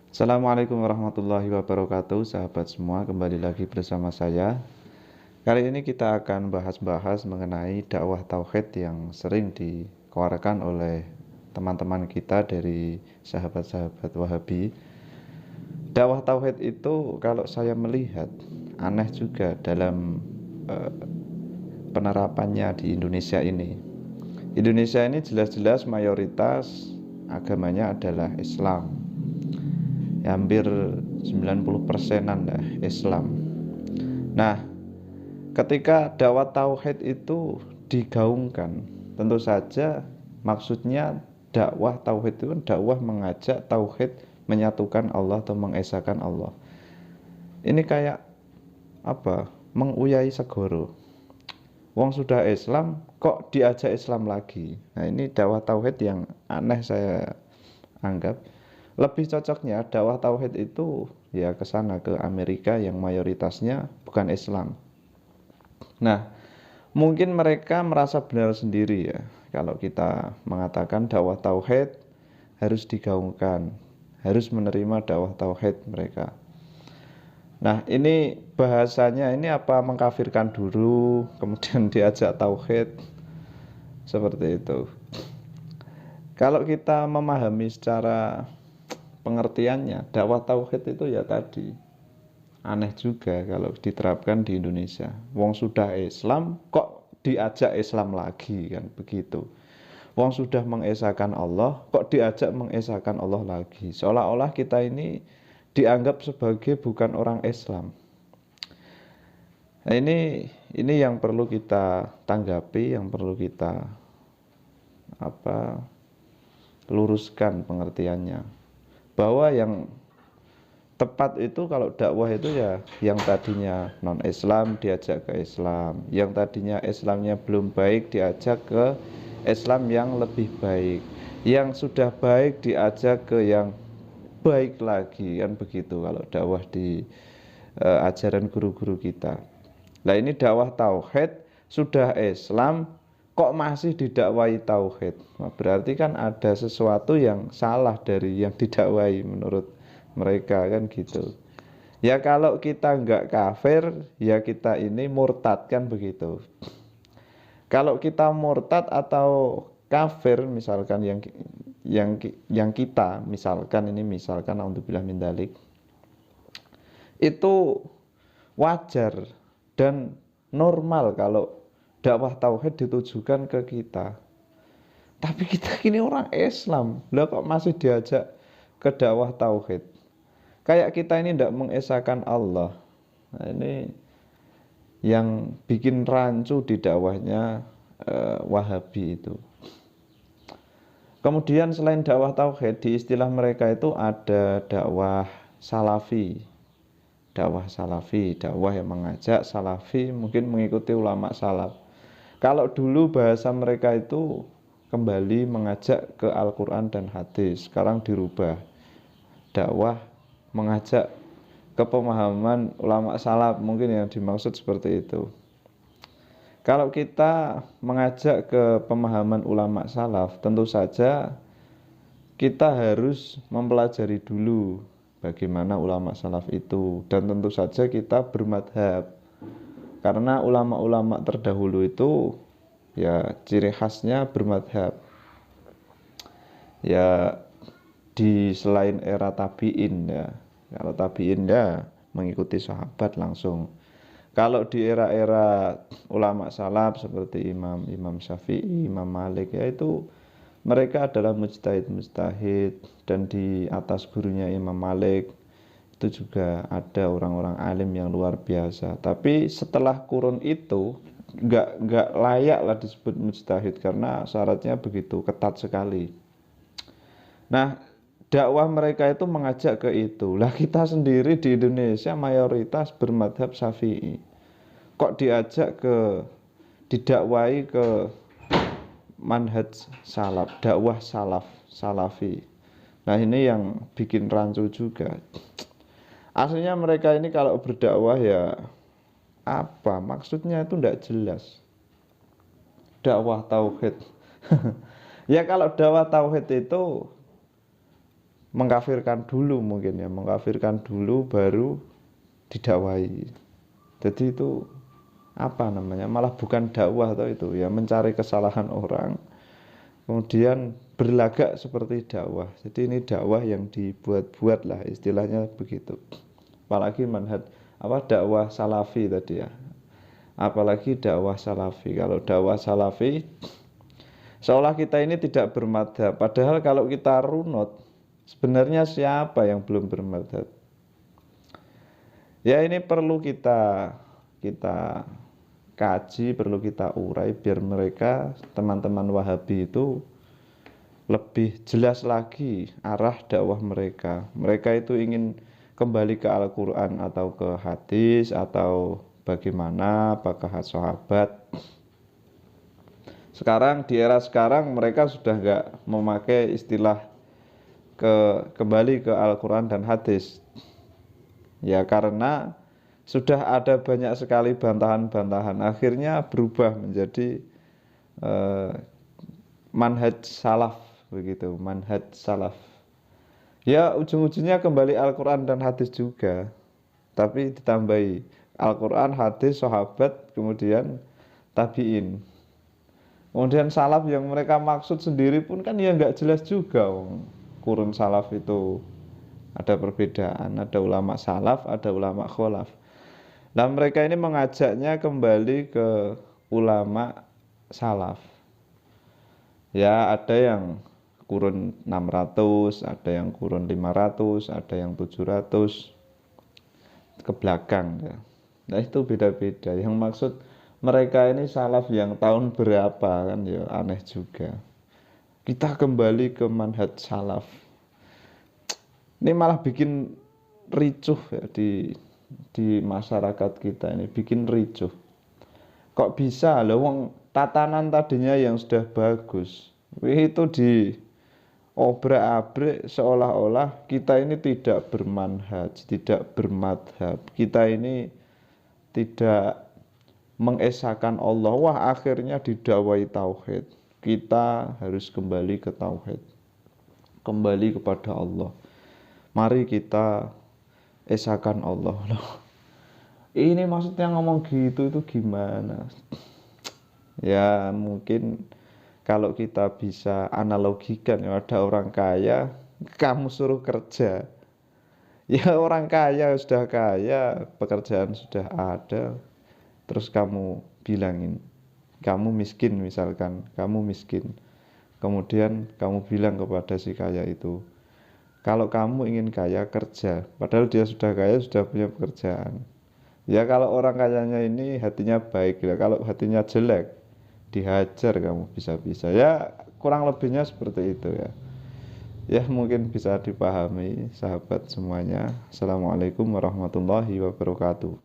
Assalamualaikum warahmatullahi wabarakatuh, sahabat semua. Kembali lagi bersama saya. Kali ini kita akan bahas-bahas mengenai dakwah tauhid yang sering dikeluarkan oleh teman-teman kita dari sahabat-sahabat Wahabi. Dakwah tauhid itu kalau saya melihat aneh juga dalam eh, penerapannya di Indonesia ini. Indonesia ini jelas-jelas mayoritas agamanya adalah Islam. Ya, hampir 90%-an lah Islam. Nah, ketika dakwah tauhid itu digaungkan, tentu saja maksudnya dakwah tauhid itu kan dakwah mengajak tauhid, menyatukan Allah atau mengesahkan Allah. Ini kayak apa? Menguyai segoro. Wong sudah Islam kok diajak Islam lagi. Nah, ini dakwah tauhid yang aneh saya anggap. Lebih cocoknya dakwah tauhid itu ya ke sana, ke Amerika yang mayoritasnya bukan Islam. Nah, mungkin mereka merasa benar sendiri ya kalau kita mengatakan dakwah tauhid harus digaungkan, harus menerima dakwah tauhid mereka. Nah, ini bahasanya ini apa, mengkafirkan dulu kemudian diajak tauhid, seperti itu. Kalau kita memahami secara pengertiannya, dakwah tauhid itu ya tadi aneh juga kalau diterapkan di Indonesia. Wong sudah Islam kok diajak Islam lagi, kan begitu. Wong sudah mengesahkan Allah kok diajak mengesahkan Allah lagi. Seolah-olah kita ini dianggap sebagai bukan orang Islam. Nah, ini yang perlu kita tanggapi, yang perlu kita luruskan pengertiannya. Bahwa yang tepat itu kalau dakwah itu ya yang tadinya non-Islam diajak ke Islam, yang tadinya Islamnya belum baik diajak ke Islam yang lebih baik, yang sudah baik diajak ke yang baik lagi, kan begitu kalau dakwah di ajaran guru-guru kita. Nah, ini dakwah tauhid sudah Islam kok masih didakwai tauhid. Nah, berarti kan ada sesuatu yang salah dari yang didakwai menurut mereka, kan gitu. Ya kalau kita nggak kafir ya kita ini murtad, kan begitu. Kalau kita murtad atau kafir misalkan yang kita misalkan ini misalkan naudzubillah min dzalik, itu wajar dan normal kalau dakwah tauhid ditujukan ke kita. Tapi kita ini orang Islam, lah kok masih diajak ke dakwah tauhid? Kayak kita ini tidak mengesahkan Allah. Nah, ini yang bikin rancu di dakwahnya Wahabi itu. Kemudian selain dakwah tauhid, di istilah mereka itu ada dakwah salafi. Dakwah salafi, dakwah yang mengajak salafi, mungkin mengikuti ulama salaf. Kalau dulu bahasa mereka itu kembali mengajak ke Al-Quran dan hadis, sekarang dirubah. Dakwah mengajak ke pemahaman ulama salaf, mungkin yang dimaksud seperti itu. Kalau kita mengajak ke pemahaman ulama salaf, tentu saja kita harus mempelajari dulu bagaimana ulama salaf itu, dan tentu saja kita bermadhab, karena ulama-ulama terdahulu itu ya ciri khasnya bermadhab. Ya di selain era tabi'in ya, kalau tabi'in ya mengikuti sahabat langsung. Kalau di era-era ulama salaf seperti Imam Syafi'i, Imam Malik, yaitu mereka adalah mujtahid dan di atas gurunya Imam Malik itu juga ada orang-orang alim yang luar biasa. Tapi setelah kurun itu nggak layak lah disebut mujtahid karena syaratnya begitu ketat sekali. Nah, dakwah mereka itu mengajak ke itu. Lah kita sendiri di Indonesia mayoritas bermadhab Syafi'i. Kok diajak ke didakwai ke manhaj salaf, dakwah salafi. Nah, ini yang bikin rancu juga. Aslinya mereka ini kalau berdakwah ya apa maksudnya itu tidak jelas. Dakwah tauhid. Ya kalau dakwah tauhid itu mengkafirkan dulu mungkin ya, mengkafirkan dulu baru didakwahi. Jadi itu apa namanya, malah bukan dakwah atau itu ya, mencari kesalahan orang kemudian berlagak seperti dakwah. Jadi ini dakwah yang dibuat-buat lah istilahnya begitu. Apalagi manhaj apa, dakwah salafi tadi ya, apalagi dakwah salafi. Kalau dakwah salafi seolah kita ini tidak bermadhab, padahal kalau kita runut sebenarnya siapa yang belum bermadhab. Ya ini perlu kita kaji, perlu kita urai biar mereka teman-teman Wahabi itu lebih jelas lagi arah dakwah mereka. Mereka itu ingin kembali ke Al-Quran atau ke hadis atau bagaimana, apakah sahabat. Sekarang di era sekarang mereka sudah nggak memakai istilah kembali ke Al-Quran dan hadis. Ya karena sudah ada banyak sekali bantahan-bantahan, akhirnya berubah menjadi manhaj salaf begitu, manhaj salaf. Ya ujung-ujungnya kembali Al-Quran dan hadis juga, tapi ditambahi Al-Quran, hadis, sahabat, kemudian tabi'in. Kemudian salaf yang mereka maksud sendiri pun kan ya nggak jelas juga. Kurun salaf itu ada perbedaan, ada ulama salaf, ada ulama kholaf. Nah mereka ini mengajaknya kembali ke ulama salaf. Ya ada yang kurun 600, ada yang kurun 500, ada yang 700 ke belakang ya. Nah itu beda-beda. Yang maksud mereka ini salaf yang tahun berapa kan ya, aneh juga. Kita kembali ke manhaj salaf. Ini malah bikin ricuh ya di masyarakat kita ini, bikin ricuh. Kok bisa loh wong tatanan tadinya yang sudah bagus itu di obrak-abrik seolah-olah kita ini tidak bermanhaj, tidak bermadhab, kita ini tidak mengesahkan Allah. Wah akhirnya didakwai tauhid. Kita harus kembali ke tauhid, kembali kepada Allah. Mari kita esahkan Allah. Loh, ini maksudnya ngomong gitu itu gimana? Ya mungkin kalau kita bisa analogikan ya, ada orang kaya, kamu suruh kerja. Ya orang kaya sudah kaya, pekerjaan sudah ada, terus kamu bilangin, kamu miskin misalkan, kamu miskin. Kemudian kamu bilang kepada si kaya itu, kalau kamu ingin kaya kerja, padahal dia sudah kaya, sudah punya pekerjaan. Ya kalau orang kayanya ini hatinya baik, ya kalau hatinya jelek, dihajar kamu bisa-bisa. Ya kurang lebihnya seperti itu ya. Ya mungkin bisa dipahami sahabat semuanya. Assalamualaikum warahmatullahi wabarakatuh.